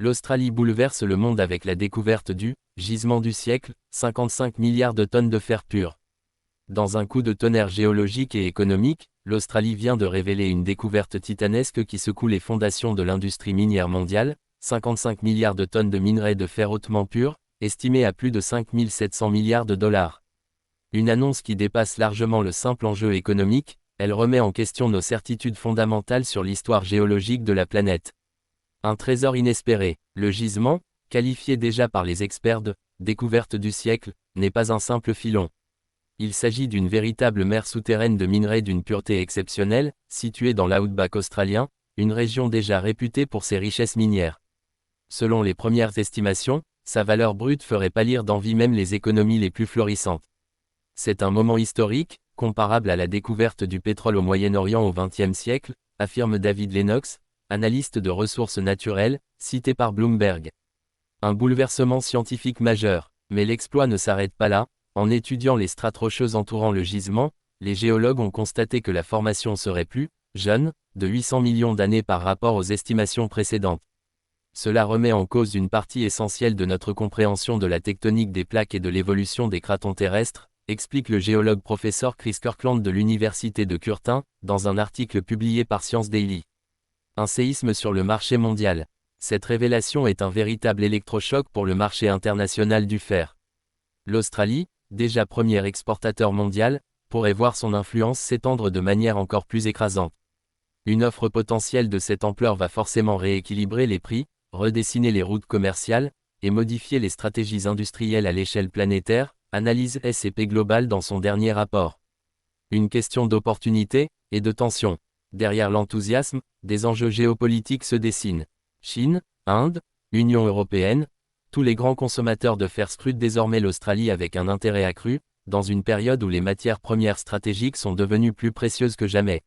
L'Australie bouleverse le monde avec la découverte du gisement du siècle, 55 milliards de tonnes de fer pur. Dans un coup de tonnerre géologique et économique, l'Australie vient de révéler une découverte titanesque qui secoue les fondations de l'industrie minière mondiale, 55 milliards de tonnes de minerais de fer hautement pur, estimés à plus de 5 700 milliards de dollars. Une annonce qui dépasse largement le simple enjeu économique, elle remet en question nos certitudes fondamentales sur l'histoire géologique de la planète. Un trésor inespéré, le gisement, qualifié déjà par les experts de « découverte du siècle », n'est pas un simple filon. Il s'agit d'une véritable mer souterraine de minerais d'une pureté exceptionnelle, située dans l'outback australien, une région déjà réputée pour ses richesses minières. Selon les premières estimations, sa valeur brute ferait pâlir d'envie même les économies les plus florissantes. C'est un moment historique, comparable à la découverte du pétrole au Moyen-Orient au XXe siècle, affirme David Lennox, analyste de ressources naturelles, cité par Bloomberg. Un bouleversement scientifique majeur, mais l'exploit ne s'arrête pas là. En étudiant les strates rocheuses entourant le gisement, les géologues ont constaté que la formation serait plus jeune, de 800 millions d'années par rapport aux estimations précédentes. Cela remet en cause une partie essentielle de notre compréhension de la tectonique des plaques et de l'évolution des cratons terrestres, explique le géologue professeur Chris Kirkland de l'Université de Curtin, dans un article publié par Science Daily. Un séisme sur le marché mondial. Cette révélation est un véritable électrochoc pour le marché international du fer. L'Australie, déjà premier exportateur mondial, pourrait voir son influence s'étendre de manière encore plus écrasante. Une offre potentielle de cette ampleur va forcément rééquilibrer les prix, redessiner les routes commerciales, et modifier les stratégies industrielles à l'échelle planétaire, analyse S&P Global dans son dernier rapport. Une question d'opportunité et de tension. Derrière l'enthousiasme, des enjeux géopolitiques se dessinent. Chine, Inde, Union européenne, tous les grands consommateurs de fer scrutent désormais l'Australie avec un intérêt accru, dans une période où les matières premières stratégiques sont devenues plus précieuses que jamais.